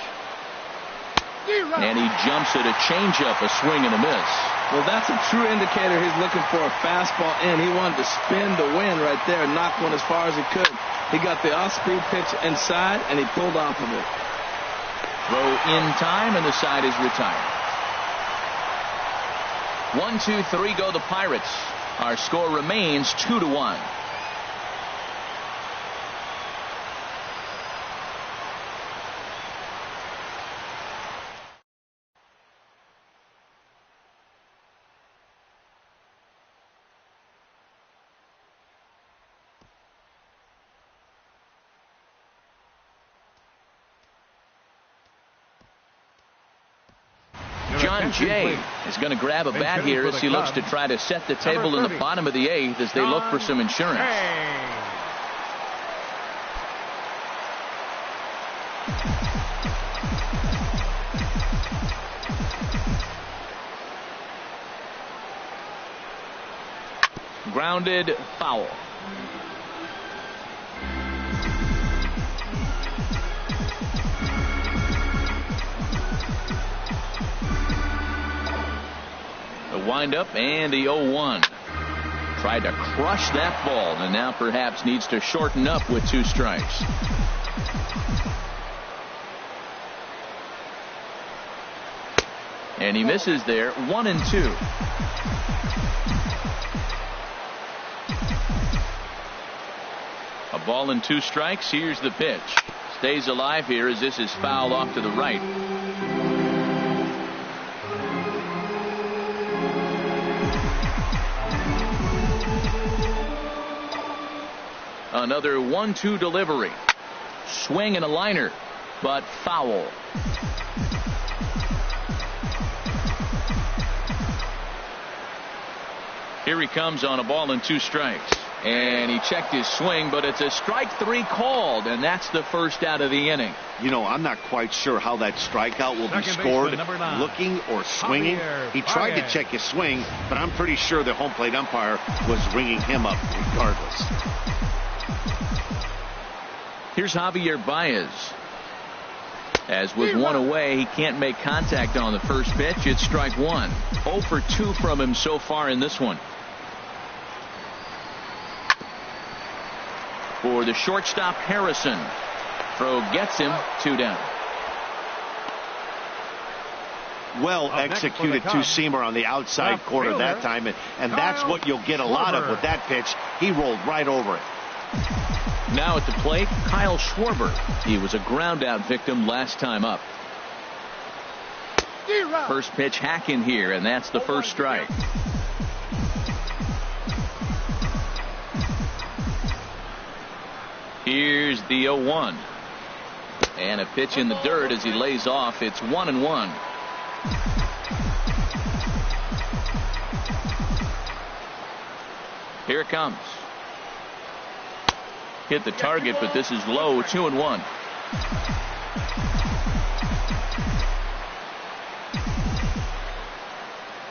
And he jumps at a changeup, a swing and a miss. Well, that's a true indicator he's looking for a fastball in. He wanted to spin to win right there and knock one as far as he could. He got the off-speed pitch inside, and he pulled off of it. Throw in time, and the side is retired. 1, 2, 3 go the Pirates. Our score remains 2-1. John Jay is going to grab a bat here as he looks to try to set the table in the bottom of the 8th as they look for some insurance. Grounded, foul. Windup and the 0-1. Tried to crush that ball and now perhaps needs to shorten up with 2 strikes. And he misses there. 1-2. A ball and 2 strikes. Here's the pitch. Stays alive here as this is fouled off to the right. Another 1-2 delivery. Swing and a liner, but foul. Here he comes on a ball and 2 strikes. And he checked his swing, but it's a strike 3 called, and that's the first out of the inning. You know, I'm not quite sure how that strikeout will be scored, looking or swinging. He tried to check his swing, but I'm pretty sure the home plate umpire was ringing him up regardless. Here's Javier Baez. As with 1 away, he can't make contact on the first pitch. It's strike 1. 0 for 2 from him so far in this one. For the shortstop, Harrison. Throw gets him. 2 down. Well executed two-seamer on the outside corner that time, and that's what you'll get a lot of with that pitch. He rolled right over it. Now at the plate, Kyle Schwarber. He was a ground-out victim last time up. First pitch hack in here, and that's the first strike. Here's the 0-1. And a pitch in the dirt as he lays off. It's 1-1. Here it comes. Hit the target, but this is low. 2-1.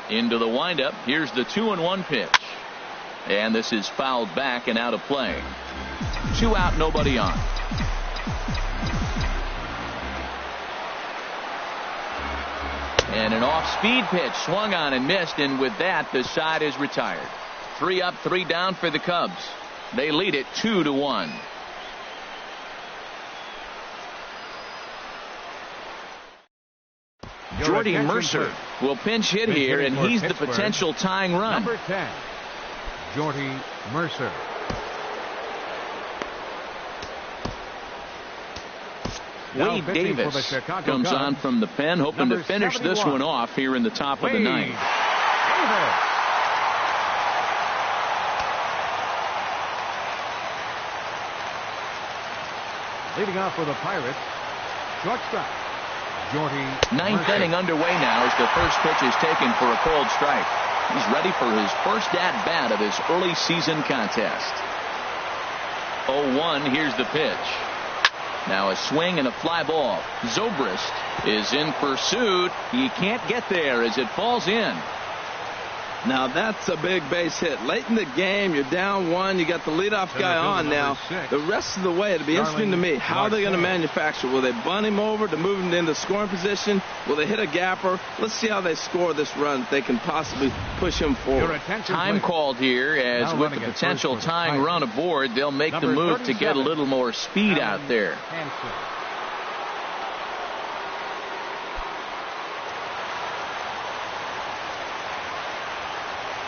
Into the windup. Here's the 2-1 pitch. And this is fouled back and out of play. 2 out, nobody on. And an off-speed pitch swung on and missed, and with that, the side is retired. 3 up, 3 down for the Cubs. They lead it 2-1. Jordy Mercer will pinch hit here, and he's the potential tying run. Number 10, Jordy Mercer. Wade Davis comes on from the pen, hoping to finish this one off here in the top of the 9th. Leading off for the Pirates, shortstop Jordy. 9th inning underway now as the first pitch is taken for a called strike. He's ready for his first at-bat of his early season contest. 0-1, here's the pitch. Now a swing and a fly ball. Zobrist is in pursuit. He can't get there as it falls in. Now that's a big base hit. Late in the game, you're down 1. You got the leadoff guy on now. The rest of the way, it'll be interesting to me. How are they going to manufacture? Will they bunt him over to move him into scoring position? Will they hit a gapper? Let's see how they score this run. If they can possibly push him forward. Time called here, as with the potential tying run aboard, they'll make the move to get a little more speed out there.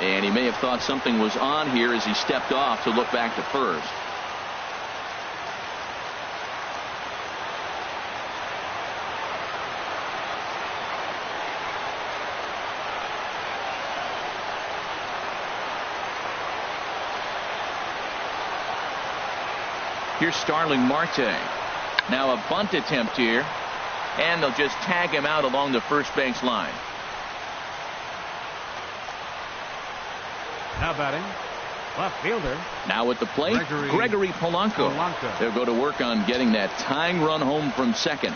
And he may have thought something was on here as he stepped off to look back to first. Here's Starling Marte. Now a bunt attempt here, and they'll just tag him out along the first base line. Now batting, left fielder. Now at the plate, Gregory Polanco. They'll go to work on getting that tying run home from second.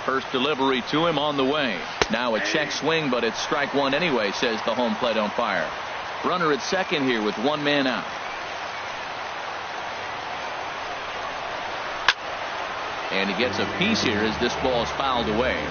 First delivery to him on the way. Now a check swing, but it's strike 1 anyway, says the home plate umpire. Runner at second here with 1 man out. And he gets a piece here as this ball is fouled away.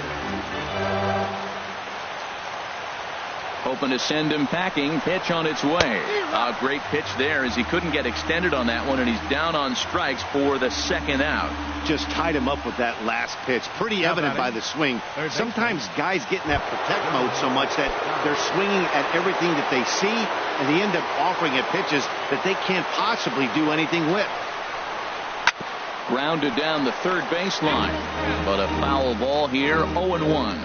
Hoping to send him packing. Pitch on its way. A great pitch there as he couldn't get extended on that one, and he's down on strikes for the second out. Just tied him up with that last pitch. Pretty evident by the swing. Sometimes guys get in that protect mode so much that they're swinging at everything that they see, and they end up offering at pitches that they can't possibly do anything with. Grounded down the third baseline, but a foul ball here. 0-1.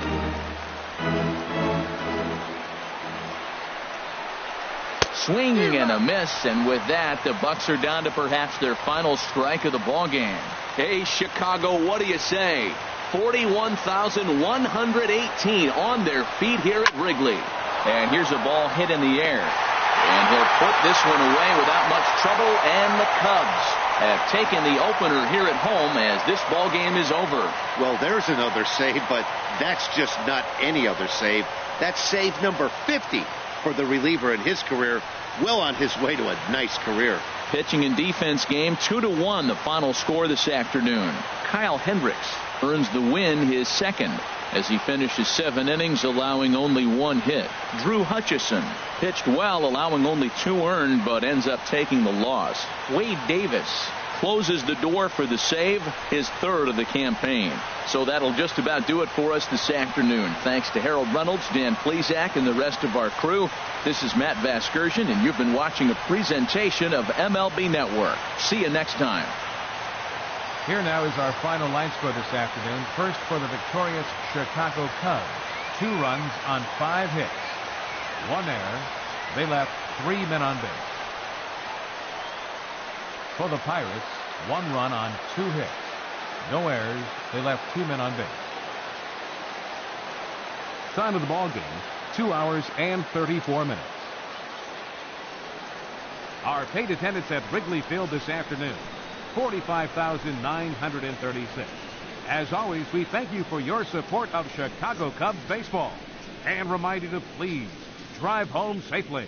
Swing and a miss, and with that, the Bucks are down to perhaps their final strike of the ball game. Hey, Chicago, what do you say? 41,118 on their feet here at Wrigley. And here's a ball hit in the air. And he'll put this one away without much trouble, and the Cubs have taken the opener here at home as this ball game is over. Well, there's another save, but that's just not any other save. That's save number 50 for the reliever in his career, well on his way to a nice career. Pitching and defense game, 2-1 the final score this afternoon. Kyle Hendricks earns the win, his second, as he finishes 7 innings, allowing only 1 hit. Drew Hutchison pitched well, allowing only 2 earned, but ends up taking the loss. Wade Davis closes the door for the save, his 3rd of the campaign. So that'll just about do it for us this afternoon. Thanks to Harold Reynolds, Dan Plesac, and the rest of our crew. This is Matt Vasgersian, and you've been watching a presentation of MLB Network. See you next time. Here now is our final line score this afternoon. First for the victorious Chicago Cubs. 2 runs on 5 hits. 1 error. They left 3 men on base. For the Pirates, 1 run on 2 hits. No errors. They left 2 men on base. Time of the ball game, 2 hours and 34 minutes. Our paid attendance at Wrigley Field this afternoon, 45,936. As always, we thank you for your support of Chicago Cubs baseball and remind you to please drive home safely.